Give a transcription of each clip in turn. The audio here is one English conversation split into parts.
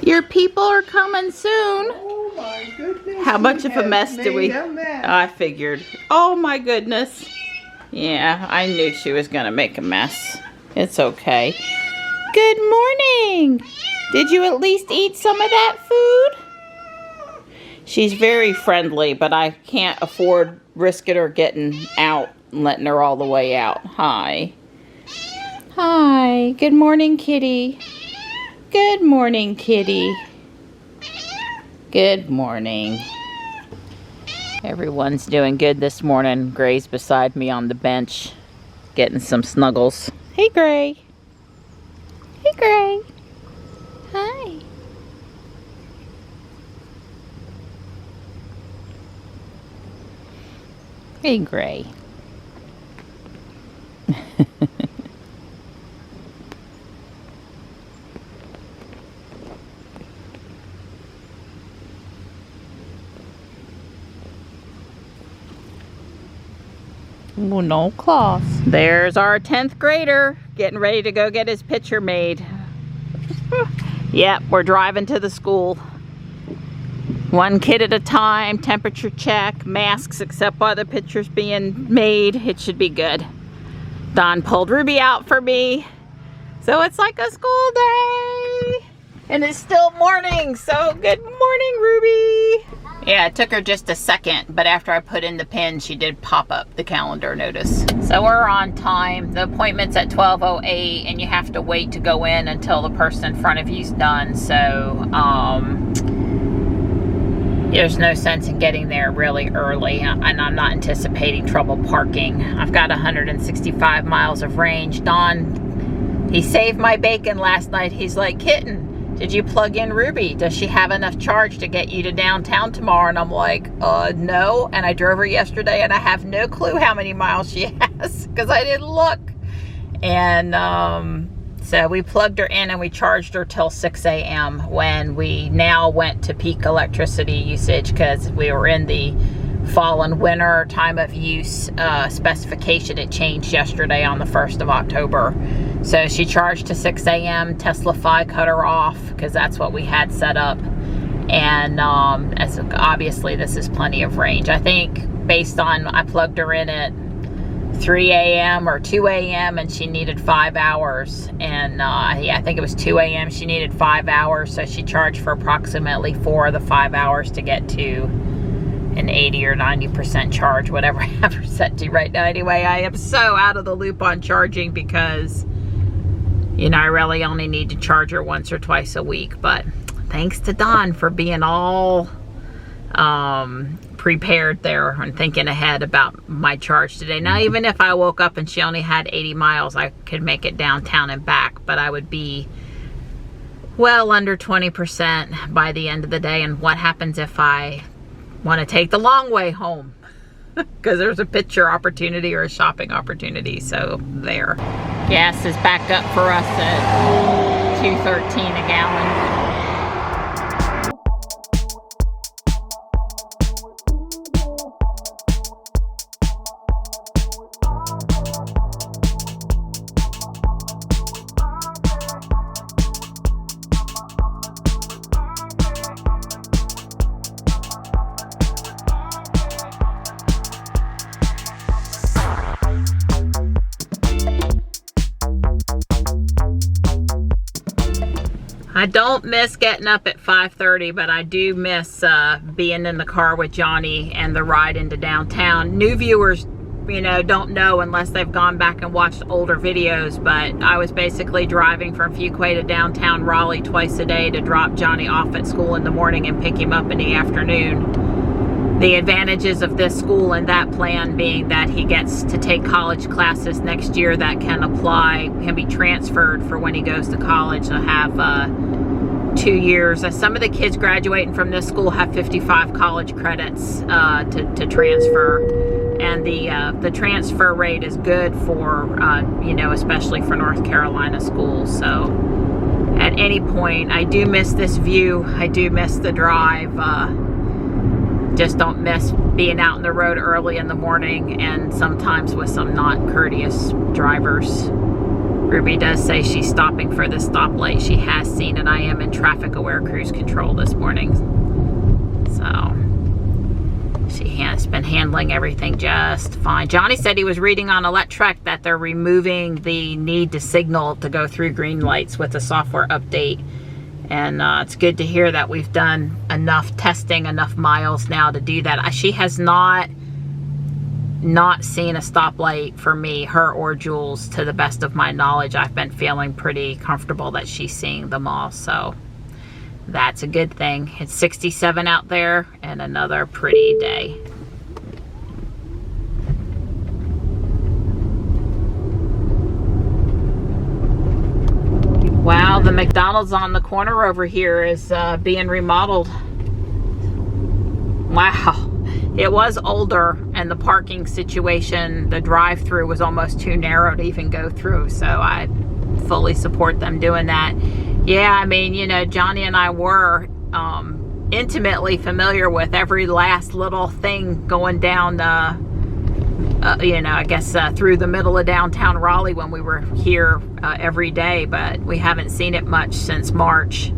Your people are coming soon. Oh my goodness. How much of a mess do we? I figured. Oh my goodness. Yeah, I knew she was gonna make a mess. It's okay. Good morning. Did you at least eat some of that food? She's very friendly, but I can't afford risking her getting out and letting her all the way out. Hi. Hi. Good morning, kitty. Good morning, kitty. Good morning. Everyone's doing good this morning. Gray's beside me on the bench, getting some snuggles. Hey, Gray. Hey, Gray. Hi. Hey, Gray. Oh, no cloths. There's our 10th grader getting ready to go get his picture made. Yep, we're driving to the school. One kid at a time, temperature check, masks except while the picture's being made. It should be good. Don pulled Ruby out for me. So it's like a school day. And it's still morning, so good morning, Ruby. Yeah, it took her just a second, but after I put in the pin, she did pop up the calendar notice. So we're on time. The appointment's at 12:08, and you have to wait to go in until the person in front of you's done. So, there's no sense in getting there really early, and I'm not anticipating trouble parking. I've got 165 miles of range. Don, he saved my bacon last night. He's like, "Kitten, did you plug in Ruby? Does she have enough charge to get you to downtown tomorrow?" And I'm like, no. And I drove her yesterday and I have no clue how many miles she has because I didn't look. And so we plugged her in and we charged her till 6 a.m. when we now went to peak electricity usage because we were in the fall and winter time of use specification. It changed yesterday on the 1st of October. So she charged to 6 a.m. Tesla cut her off because that's what we had set up. And as obviously this is plenty of range. I think based on, I plugged her in at 3 a.m. or 2 a.m. and she needed 5 hours. And yeah, I think it was 2 a.m. she needed 5 hours. So she charged for approximately 4 of the 5 hours to get to an 80 or 90% charge, whatever I have her set to right now. Anyway, I am so out of the loop on charging because, you know, I really only need to charge her once or twice a week. But thanks to Don for being all prepared there and thinking ahead about my charge today. Now, even if I woke up and she only had 80 miles, I could make it downtown and back, but I would be well under 20% by the end of the day. And what happens if I want to take the long way home? Because there's a picture opportunity or a shopping opportunity. So there. Gas is back up for us at $2.13 a gallon. I don't miss getting up at 5:30, but I do miss being in the car with Johnny and the ride into downtown. New viewers you know, don't know unless they've gone back and watched older videos, but I was basically driving from Fuquay to downtown Raleigh twice a day to drop Johnny off at school in the morning and pick him up in the afternoon. The advantages of this school and that plan being that he gets to take college classes next year that can be transferred for when he goes to college. He'll have 2 years. Some of the kids graduating from this school have 55 college credits to transfer, and the transfer rate is good for you know, especially for North Carolina schools. So at any point, I do miss this view. I do miss the drive. Just don't miss being out on the road early in the morning and sometimes with some not courteous drivers. Ruby does say she's stopping for the stoplight. She has seen it. I am in traffic aware cruise control this morning. So she has been handling everything just fine. Johnny said he was reading on Electrek that they're removing the need to signal to go through green lights with a software update. And it's good to hear that we've done enough testing, enough miles now to do that. She has not seen a stoplight for me, her or Jules, to the best of my knowledge. I've been feeling pretty comfortable that she's seeing them all, so that's a good thing. It's 67 out there and another pretty day. Wow, the McDonald's on the corner over here is being remodeled. Wow. It was older, and the parking situation, the drive-through was almost too narrow to even go through, so I fully support them doing that. Yeah, I mean, you know, Johnny and I were intimately familiar with every last little thing going down, you know, I guess through the middle of downtown Raleigh when we were here every day, but we haven't seen it much since March.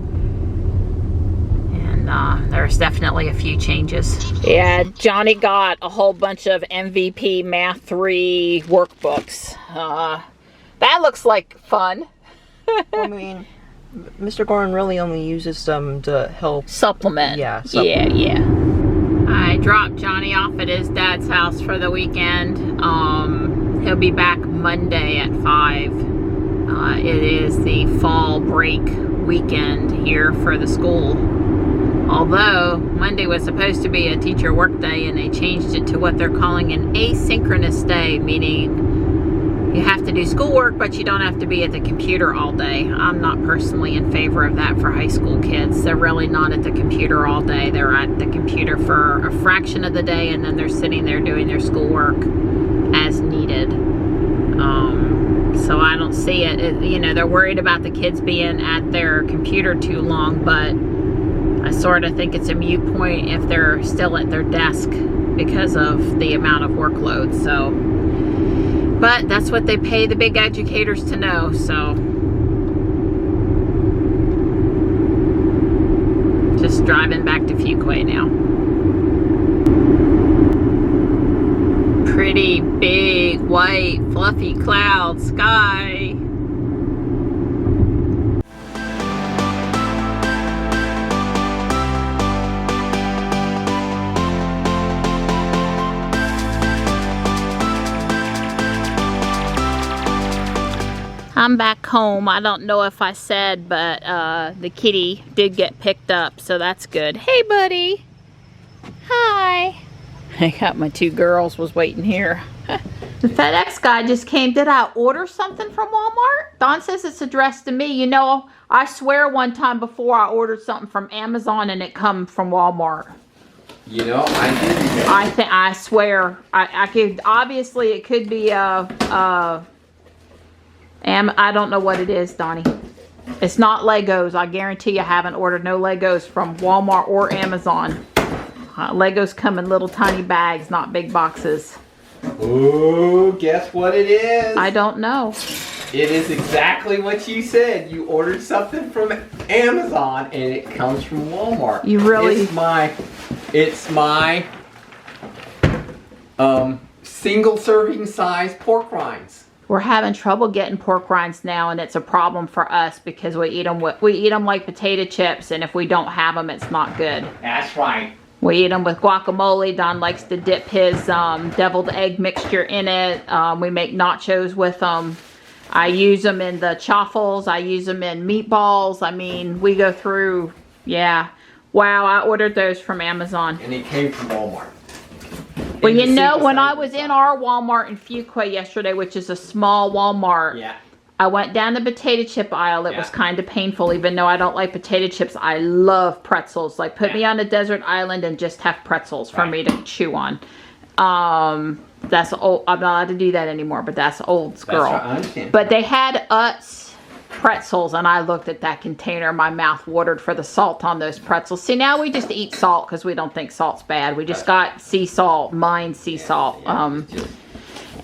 There's definitely a few changes. Yeah, Johnny got a whole bunch of MVP Math 3 workbooks. That looks like fun. I mean, Mr. Gordon really only uses them to help supplement. Yeah, supplement. Yeah. I dropped Johnny off at his dad's house for the weekend. He'll be back Monday at 5. It is the fall break weekend here for the school. Although Monday was supposed to be a teacher work day, and they changed it to what they're calling an asynchronous day, meaning you have to do schoolwork, but you don't have to be at the computer all day. I'm not personally in favor of that for high school kids. They're really not at the computer all day. They're at the computer for a fraction of the day, and then they're sitting there doing their schoolwork as needed. So I don't see it. You know, they're worried about the kids being at their computer too long, but I sort of think it's a moot point if they're still at their desk because of the amount of workload. So, but that's what they pay the big educators to know. So, just driving back to Fuquay now. Pretty big white fluffy cloud sky. I'm back home. I don't know if I said, but the kitty did get picked up, so that's good. Hey, buddy. Hi. I got my 2 girls was waiting here. The FedEx guy just came. Did I order something from Walmart? Don says it's addressed to me. You know, I swear one time before I ordered something from Amazon and it come from Walmart. You know, I didn't. I swear. I could, obviously it could be I don't know what it is, Donnie. It's not Legos. I guarantee you I haven't ordered no Legos from Walmart or Amazon. Legos come in little tiny bags, not big boxes. Ooh, guess what it is? I don't know. It is exactly what you said. You ordered something from Amazon and it comes from Walmart. You really? It's my single serving size pork rinds. We're having trouble getting pork rinds now, and it's a problem for us because we eat them like potato chips, and if we don't have them, it's not good. That's right. We eat them with guacamole. Don likes to dip his deviled egg mixture in it. We make nachos with them. I use them in the chaffles. I use them in meatballs. I mean, we go through, yeah. Wow, I ordered those from Amazon. And it came from Walmart. Well, you know, when I was in our Walmart in Fuquay yesterday, which is a small Walmart, yeah. I went down the potato chip aisle. It was kind of painful, even though I don't like potato chips. I love pretzels. Like, put me on a desert island and just have pretzels for me to chew on. That's old. I'm not allowed to do that anymore, but that's old girl. That's right, I understand. But they had Utz pretzels, and I looked at that container. My mouth watered for the salt on those pretzels. See, now we just eat salt because we don't think salt's bad. We just got sea salt, mined sea salt.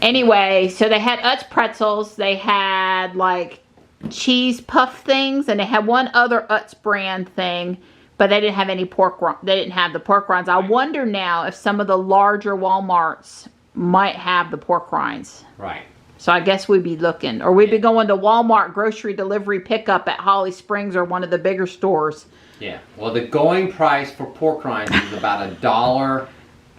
Anyway, so they had Utz pretzels. They had like cheese puff things, and they had one other Utz brand thing, but they didn't have any pork. They didn't have the pork rinds. I wonder now if some of the larger Walmarts might have the pork rinds. Right. So I guess we'd be looking, or we'd be going to Walmart grocery delivery pickup at Holly Springs or one of the bigger stores. Yeah. Well, the going price for pork rinds is about $1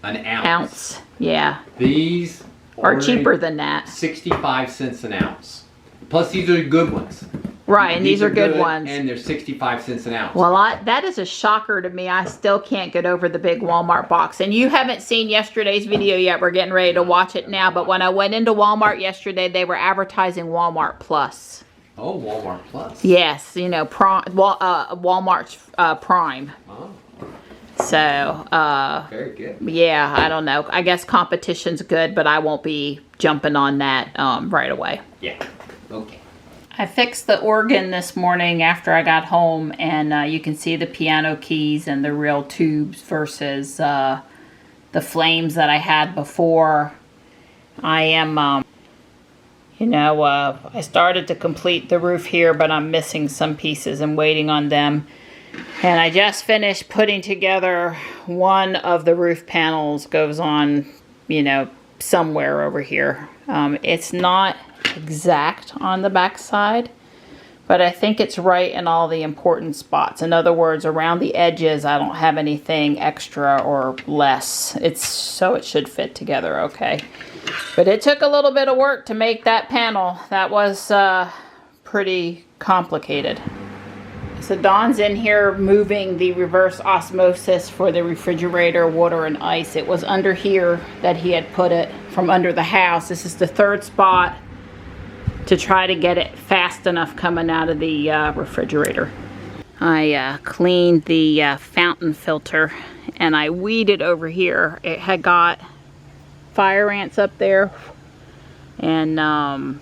an ounce. Yeah. These are cheaper than that. 65 cents an ounce. Plus, these are good ones. Right, and these are good ones. And they're 65 cents an ounce. Well, that is a shocker to me. I still can't get over the big Walmart box. And you haven't seen yesterday's video yet. We're getting ready to watch it now. But when I went into Walmart yesterday, they were advertising Walmart Plus. Oh, Walmart Plus. Yes, you know, Walmart's Prime. Oh. So, very good. Yeah, I don't know. I guess competition's good, but I won't be jumping on that right away. Yeah, okay. I fixed the organ this morning after I got home, and you can see the piano keys and the real tubes versus the flames that I had before. I am, you know, I started to complete the roof here, but I'm missing some pieces and waiting on them. And I just finished putting together one of the roof panels. Goes on, you know, somewhere over here. It's not exact on the back side, but I think it's right in all the important spots. In other words, around the edges, I don't have anything extra or less. So it should fit together okay. But it took a little bit of work to make that panel. That was pretty complicated. So Don's in here moving the reverse osmosis for the refrigerator, water and ice. It was under here that he had put it from under the house. This is the third spot to try to get it fast enough coming out of the refrigerator. I cleaned the fountain filter and I weeded over here. It had got fire ants up there, and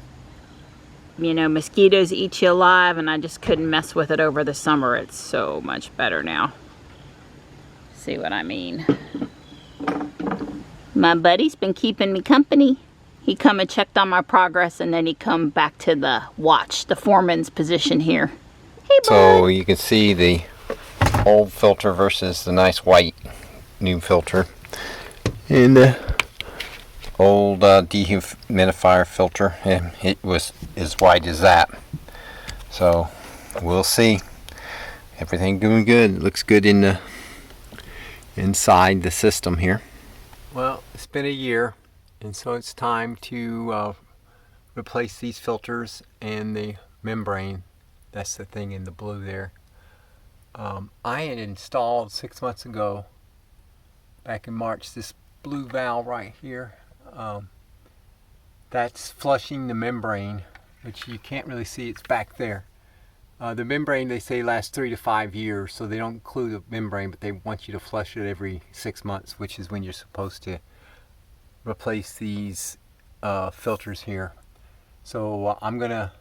you know, mosquitoes eat you alive, and I just couldn't mess with it over the summer. It's so much better now. See what I mean? My buddy's been keeping me company. He come and checked on my progress, and then he come back to the watch, the foreman's position here. Hey, bud. So you can see the old filter versus the nice white new filter. And the old dehumidifier filter, and it was as white as that. So we'll see. Everything doing good. It looks good in the inside the system here. Well, it's been a year, and so it's time to replace these filters and the membrane. That's the thing in the blue there. I had installed 6 months ago, back in March, this blue valve right here. That's flushing the membrane, which you can't really see. It's back there. The membrane, they say, lasts 3 to 5 years, so they don't include the membrane, but they want you to flush it every 6 months, which is when you're supposed to replace these filters here. So I'm gonna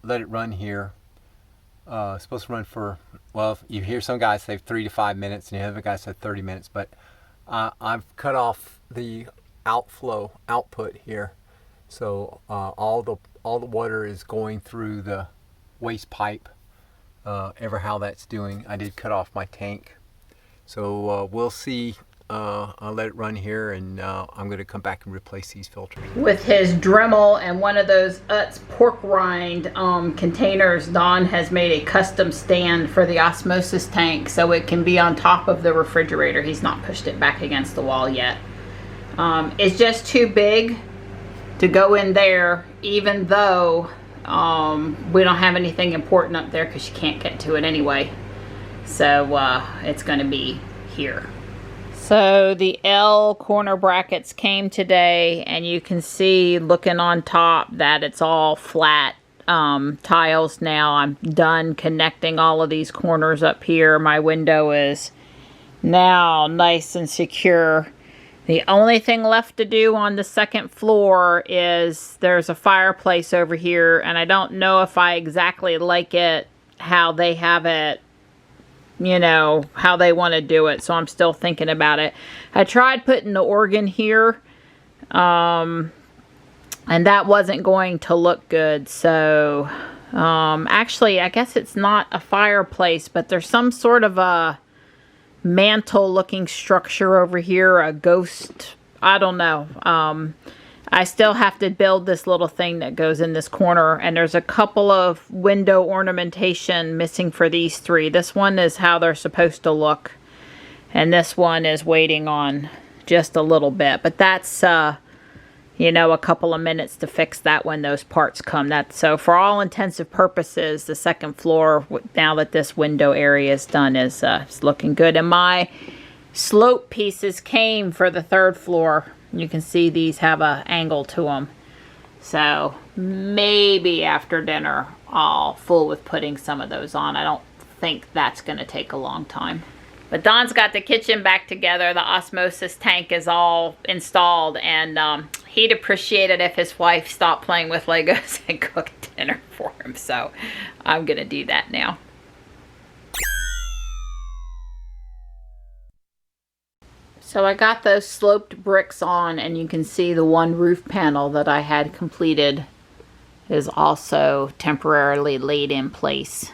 let it run here. It's supposed to run for, well, you hear some guys say 3 to 5 minutes, and the other guys say 30 minutes, but I've cut off the output here, so all the water is going through the waste pipe. Ever how that's doing. I did cut off my tank, so we'll see I'll let it run here, and I'm going to come back and replace these filters. With his Dremel and one of those Utz pork rind containers, Don has made a custom stand for the osmosis tank so it can be on top of the refrigerator. He's not pushed it back against the wall yet. It's just too big to go in there, even though we don't have anything important up there because you can't get to it anyway. So it's going to be here. So the L corner brackets came today, and you can see looking on top that it's all flat tiles now. I'm done connecting all of these corners up here. My window is now nice and secure. The only thing left to do on the second floor is there's a fireplace over here, and I don't know if I exactly like it, how they have it, you know, how they want to do it. So I'm still thinking about it. I tried putting the organ here, and that wasn't going to look good. So actually, I guess it's not a fireplace, but there's some sort of a mantle looking structure over here, a ghost, I don't know. I still have to build this little thing that goes in this corner, and there's a couple of window ornamentation missing for these three. This one is how they're supposed to look, and this one is waiting on just a little bit, but that's you know, a couple of minutes to fix that when those parts come. So for all intensive purposes, the second floor, now that this window area is done, is looking good. And my slope pieces came for the third floor. You can see these have an angle to them. So maybe after dinner I'll fool with putting some of those on. I don't think that's going to take a long time. But Don's got the kitchen back together. The osmosis tank is all installed, and he'd appreciate it if his wife stopped playing with Legos and cooked dinner for him. So I'm going to do that now. So I got those sloped bricks on, and you can see the one roof panel that I had completed is also temporarily laid in place.